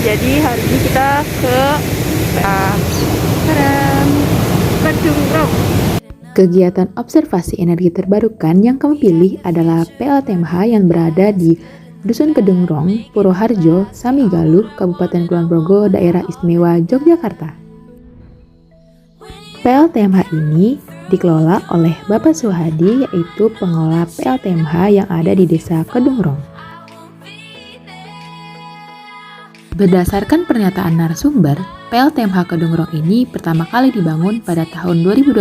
Jadi hari ini kita ke Kedungrong. Kegiatan observasi energi terbarukan yang kami pilih adalah PLTMH yang berada di Dusun Kedungrong, Purwoharjo, Samigaluh, Kabupaten Kulon Progo, Daerah Istimewa Yogyakarta. PLTMH ini dikelola oleh Bapak Suhadi, yaitu pengelola PLTMH yang ada di Desa Kedungrong. Berdasarkan pernyataan narasumber, PLTMH Kedungrong ini pertama kali dibangun pada tahun 2012,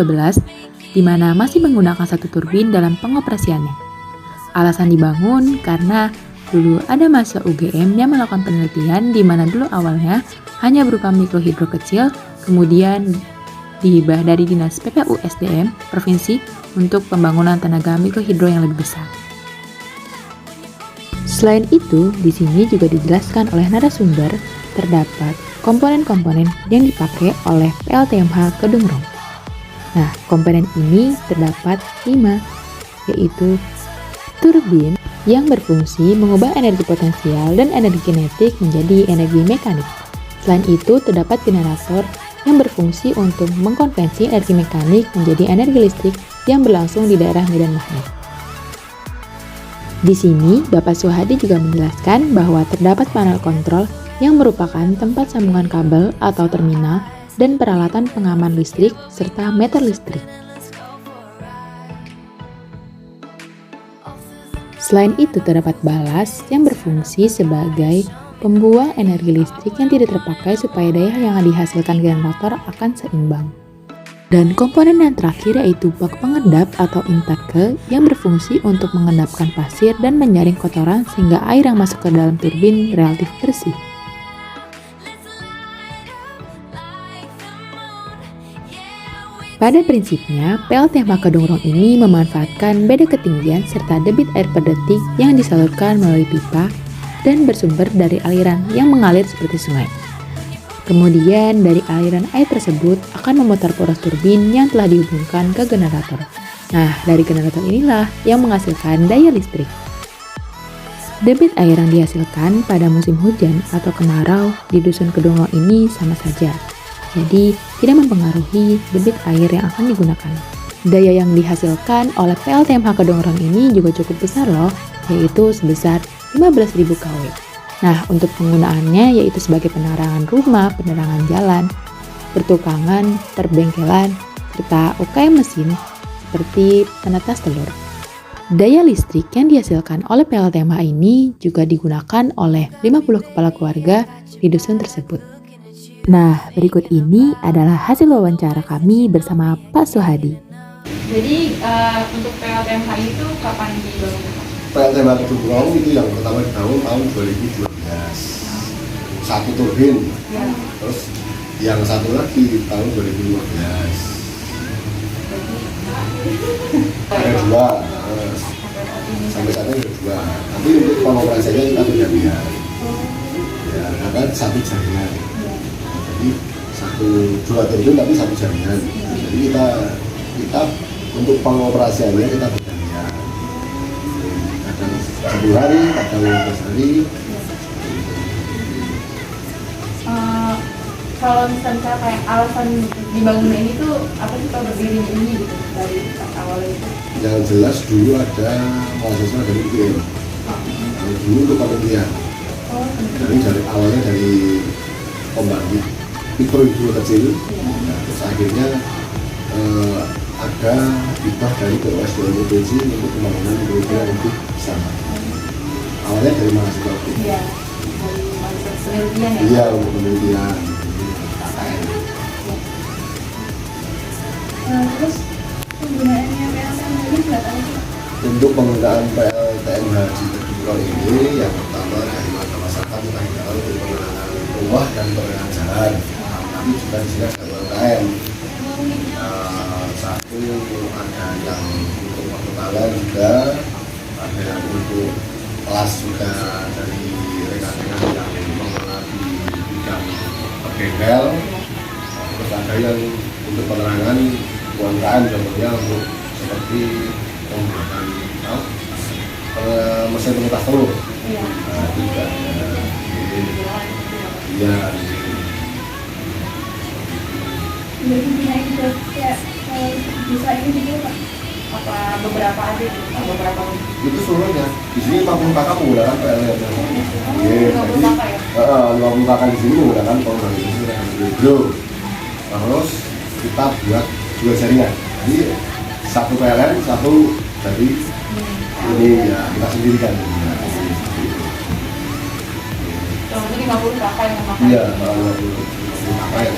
di mana masih menggunakan satu turbin dalam pengoperasiannya. Alasan dibangun karena dulu ada mahasiswa UGM yang melakukan penelitian di mana dulu awalnya hanya berupa mikrohidro kecil, kemudian dihibah dari Dinas PPU SDM Provinsi untuk pembangunan tenaga mikrohidro yang lebih besar. Selain itu, di sini juga dijelaskan oleh narasumber terdapat komponen-komponen yang dipakai oleh PLTMH Kedungrong. Nah, komponen ini terdapat 5, yaitu turbin yang berfungsi mengubah energi potensial dan energi kinetik menjadi energi mekanik. Selain itu, terdapat generator yang berfungsi untuk mengkonversi energi mekanik menjadi energi listrik yang berlangsung di daerah medan magnet. Di sini, Bapak Suhadi juga menjelaskan bahwa terdapat panel kontrol yang merupakan tempat sambungan kabel atau terminal dan peralatan pengaman listrik serta meter listrik. Selain itu, terdapat balas yang berfungsi sebagai pembuang energi listrik yang tidak terpakai supaya daya yang dihasilkan generator akan seimbang. Dan komponen yang terakhir yaitu bak pengendap atau intake yang berfungsi untuk mengendapkan pasir dan menyaring kotoran sehingga air yang masuk ke dalam turbin relatif bersih. Pada prinsipnya, PLTMH Kedungrong ini memanfaatkan beda ketinggian serta debit air per detik yang disalurkan melalui pipa dan bersumber dari aliran yang mengalir seperti sungai. Kemudian dari aliran air tersebut akan memutar poros turbin yang telah dihubungkan ke generator. Nah, dari generator inilah yang menghasilkan daya listrik. Debit air yang dihasilkan pada musim hujan atau kemarau di Dusun Kedungrong ini sama saja. Jadi, tidak mempengaruhi debit air yang akan digunakan. Daya yang dihasilkan oleh PLTMH Kedungrong ini juga cukup besar loh, yaitu sebesar 15.000 kW. Nah, untuk penggunaannya yaitu sebagai penerangan rumah, penerangan jalan, pertukangan, perbengkelan, serta UKM mesin seperti penetas telur. Daya listrik yang dihasilkan oleh PLTMH ini juga digunakan oleh 50 kepala keluarga di dusun tersebut. Nah, berikut ini adalah hasil wawancara kami bersama Pak Suhadi. Jadi untuk PLTMH itu kapan dibangun? PLTMH Kedungrong itu yang pertama dibangun tahun 2012, satu turbin, terus yang satu lagi tahun 2015, ada 2, sampai saat ini ada 2. Tapi untuk pengoperasiannya kita tidak lihat, ya ada satu jaringan, jadi 2 turbin tapi 1 jaringan. Jadi kita untuk pengoperasiannya kita tidak lihat. 10 hari, kadang 15 hari. Kalau misalnya kayak alasan dibangunnya ini tuh apa sih kalau berdirinya ini gitu dari awalnya itu? Yang jelas dulu ada mahasiswa dari UGM. Dulu untuk penelitian. Dari awalnya dari pembangkit mikrohidro kecil. Nah, terus akhirnya ada hibah dari BUSDM Provinsi untuk pembangunan mikrohidro yang lebih besar. Awalnya dari mahasiswa itu. Iya, dari mahasiswa penelitian ya? Iya, untuk penelitian KKN. Terus penggunaannya PLTMH ini berapa itu? Untuk penggunaan PLTMH di Kedungrong ini, yang pertama dari masyarakat kita himbau untuk pengenalan rumah dan pengenalan jalan. Tapi juga di sini ada UMKM. Satu ada yang untuk pertukangan juga, ada yang untuk kelas juga dari rekan-rekan yang mengenal di bidang bengkel, terus ada yang untuk penerangan UMKM contohnya untuk seperti pembuatan mesin pengetas telur. Nah, itu juga ada. Iya. Jadi naik ke kayak bisa ini juga Pak? Apa beberapa aja gitu? Beberapa Itu seluruhnya. Di sini 50 kakak menggunakan PLN. Iya. 50 kakak ya? 50 kakak di sini menggunakan pemrograman dengan Bro. Terus kita buat 2 jaringan. Jadi satu PLN, satu dari ini ya kita sendirikan. Yang itu 50 kakak yang memakai. Iya, 50 kakak ya.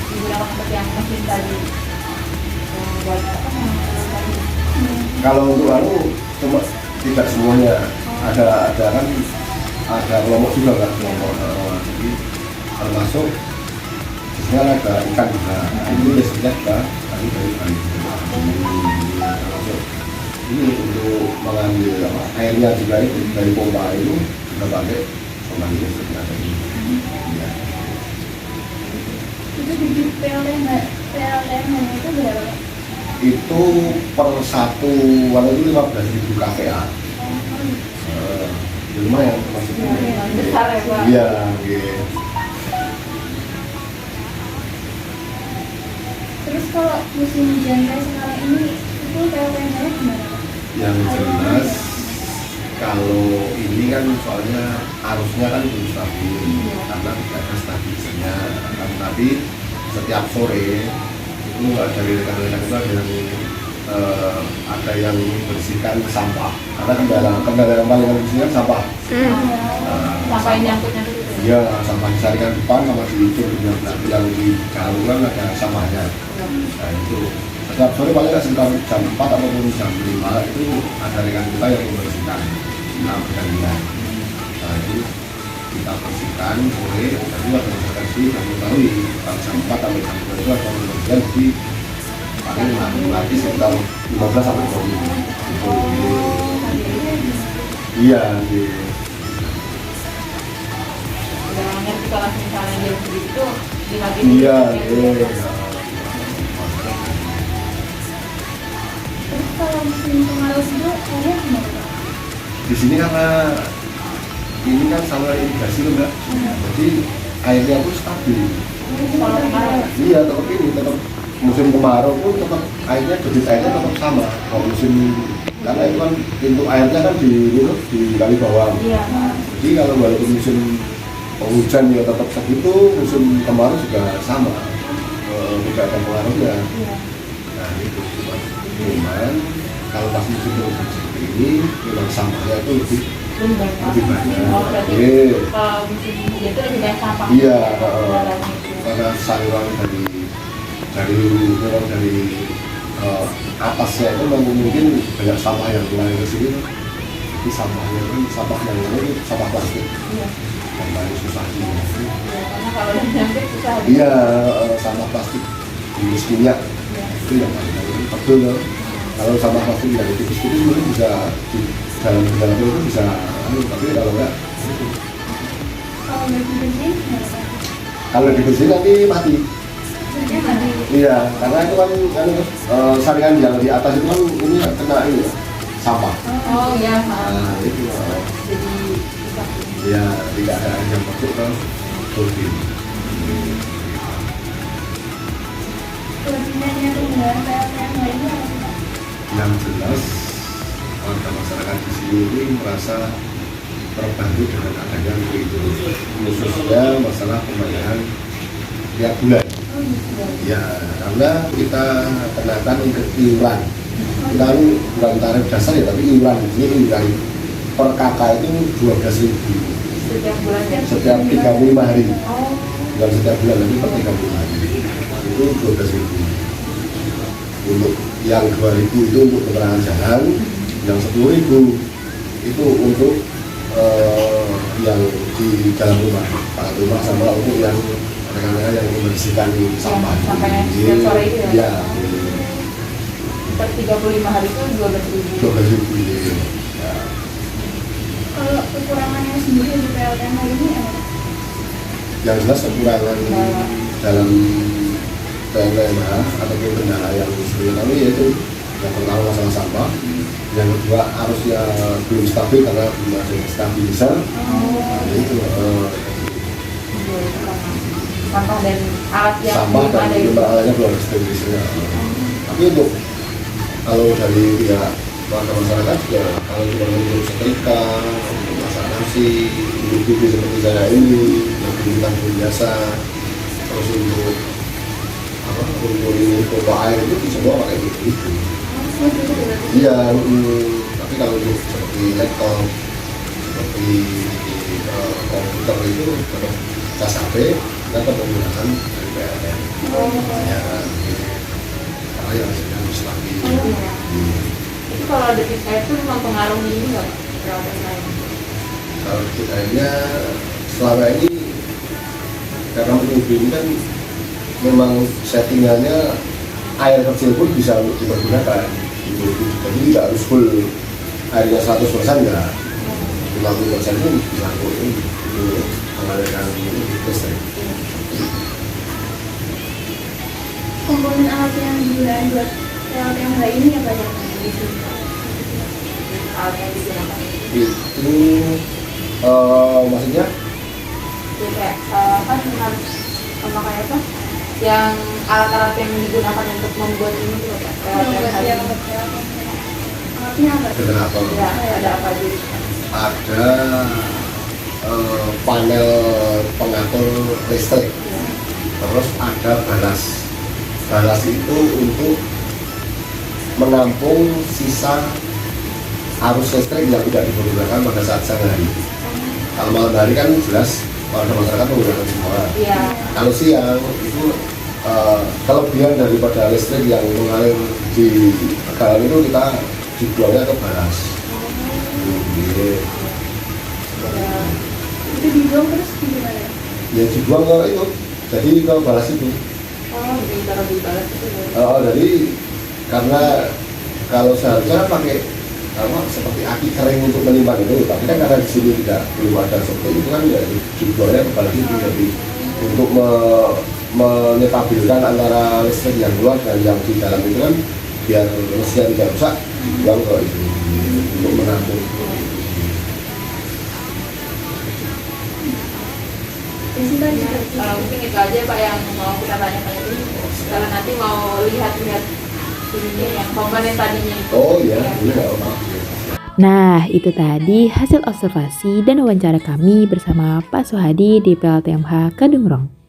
Digunakan seperti yang mesin tadi. Yang buat apa yang tadi? Kalau untuk cuma tidak semuanya ada kan ada kelompok juga kan kelompok jadi termasuk biasanya ada ikan juga itu biasanya juga tadi dari ikan termasuk ini untuk mengambil airnya juga itu dari pompa itu kita pakai pompa listrik ada ini ya. Itu di PLN itu berapa? Itu per satu walau itu 15.000 kPa. Lumayan maksudnya. Besar ya Pak? Iya, gitu. Terus kalau musim hujan kayak sekarang ini itu PLN-nya gimana Pak? Yang jelas kalau ini kan soalnya arusnya kan belum stabil karena tidak ada stabilisasinya. Tapi setiap sore itu dari rekan-rekan itu ada yang membersihkan sampah karena kendala yang paling bersihkan sampah. Sampah yang nyangkut-nyangkut itu? Iya, sampah disaringkan depan sama diukur yang di jalur kan ada sampahnya. Nah itu setiap sore paling sekitar jam 4 ataupun jam 5 itu ada rekan kita yang membersihkan bergantian. Nah itu kita bersihkan sore, tapi ada masyarakat sih kami tahu jam 4 sampai jam 2 itu ada pembersihan di paling nanti sekitar 15 sampai 20. Iya, di Jangan kalau misalnya dia begitu dimatiin. iya, Terus kalau musim kemarau itu airnya gimana Pak? di sini karena ini kan sama irigasi loh Mbak, jadi airnya itu stabil. Kalau kemarau? Iya, tetap musim kemarau pun tetap airnya debit airnya tetap sama. Kalau musim karena itu kan pintu airnya kan di kali bawah. Iya. Jadi kalau walaupun musim hujan ya tetap segitu, musim kemarau juga sama. Tidak ada pengaruhnya. Iya. Nah itu cuman kalau pas musim hujan seperti ini memang sampahnya itu lebih banyak. Oh, berarti Iya. kalau musim hujan itu lebih banyak sampah. Iya, Dalamnya itu. karena sayuran dari atasnya itu mungkin banyak sampah yang mulai ke sini. Jadi sampahnya itu sampah yang lain itu sampah plastik Iya. yang paling susah sih. Iya, karena kalau udah nyangkut susah. Iya, sampah plastik jenis minyak Iya. itu yang paling tebel. Kalau sampah plastik yang tipis-tipis mungkin bisa di dalam itu bisa, tapi kalau enggak itu. Kalau nggak dibersihin gimana Pak? Kalau dibersihin nanti mati. Maksudnya nggak di. Iya, karena itu kan saringan yang di atas itu kan ini kena ini ya, sampah. Oh iya. Nah itu Jadi bisa. ya tidak ada air yang masuk ke turbin. Kelebihannya penggunaan PLN lainnya apa sih Pak? Yang jelas warga masyarakat di sini ini merasa terbantu dengan adanya itu, khususnya masalah pembayaran tiap bulan. Oh gitu. Ya, karena kita kenakan iuran. Kita ini bukan tarif dasar ya, tapi iuran. Ini iuran per kakak itu 12.000 Setiap bulannya? setiap 35 hari. Oh. Bukan setiap bulan, tapi per 35 hari. Itu 12.000. Untuk yang 2.000 itu untuk penerangan jalan, yang 10.000 itu untuk yang di dalam rumah, pakai rumah sama untuk yang rekan-rekan yang membersihkan sampah. Sampahnya setiap sore itu ya? Iya. Per 35 hari itu 12.000. 12.000 ini. Ya. Kalau kekurangannya sendiri di PLN ini apa? Yang jelas kekurangan dalam PMH ataupun kendala yang sering kami yaitu yang pertama masalah sampah, yang kedua arusnya belum stabil karena belum ada stabilizer. Nah, itu sampah dan alat yang sampah belum dan ada itu. limbah alatnya belum ada sterilisasinya. Tapi untuk kalau dari pihak warga masyarakat ya, kalau cuma untuk setrika, untuk masak nasi, untuk bibi seperti saya ini, yang berikan biasa, terus untuk apa, untuk ini pompa air itu semua pakai itu. Iya, tapi kalau untuk seperti laptop, seperti komputer itu tetap cas HP, kita tetap menggunakan dari PLN. Ya, karena yang hasilnya harus stabil. Itu kalau debit air itu mempengaruhi ini nggak perawatan lain? Kalau debit airnya selama ini karena UB ini kan memang settingannya air kecil pun bisa dipergunakan. Jadi tidak harus full airnya 100% enggak. 50% pun bisa untuk mengalirkan listrik. Komponen alat yang digunakan buat PLTMH ini apa aja? Alat yang digunakan Itu maksudnya itu kayak apa sih harus memakai apa? Yang alat-alat yang digunakan untuk membuat ini tuh Pak, Yang buat alatnya apa? generator. Ya, ada apa aja? Ada panel pengatur listrik, terus ada balas. Balas itu untuk menampung sisa arus listrik yang tidak dipergunakan pada saat siang hari. Kalau malam hari kan jelas warga masyarakat menggunakan semua. Iya. Kalau siang itu kelebihan daripada listrik yang mengalir di tegangan itu kita dibuangnya ke balas. Gitu. Itu dibuang terus gimana? Ya dibuang ke itu, jadi ke balas itu. Oh, jadi taruh di balas itu ya. Jadi karena kalau seharusnya pakai apa seperti aki kering untuk menyimpan itu, tapi kan karena di sini belum ada seperti itu kan ya dibuangnya ke balas itu. Jadi untuk menstabilkan antara listrik yang keluar dan yang di dalam itu kan biar listriknya tidak rusak, dibuang ke itu untuk menampung. Mungkin itu aja Pak yang mau kita tanyakan itu. Kalau nanti mau lihat-lihat ininya yang komponen tadinya itu. Oh iya, ini nggak apa. Nah, itu tadi hasil observasi dan wawancara kami bersama Pak Suhadi di PLTMH Kedungrong.